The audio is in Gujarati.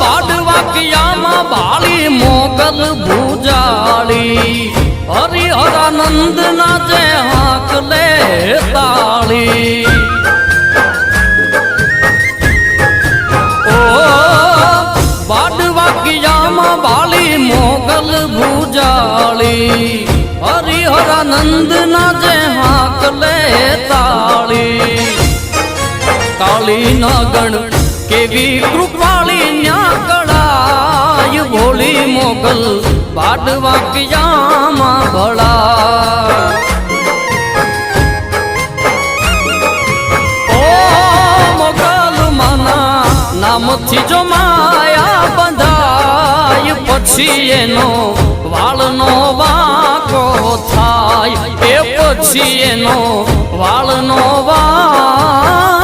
બાડવાકિયામાં બાળી મોગલ ભૂજાળી હરિહરાનંદ ના જે હાક લે તાળી ઓ બાડવાકિયામાં બાળી મોગલ ભૂજાળી હરિહરાનંદ ના જે હાક લે તાળી કાળી ના ગણ કેવી કૃપાળી ન્યા કળાય ભોળી મોગલ બાડવાકિયામાં ભળા ઓ મોગલ માના નામથી જો માયા બંધાય પછી એનો વાળનો વાંકો થાય એ પછી એનો વાળનો વાંકો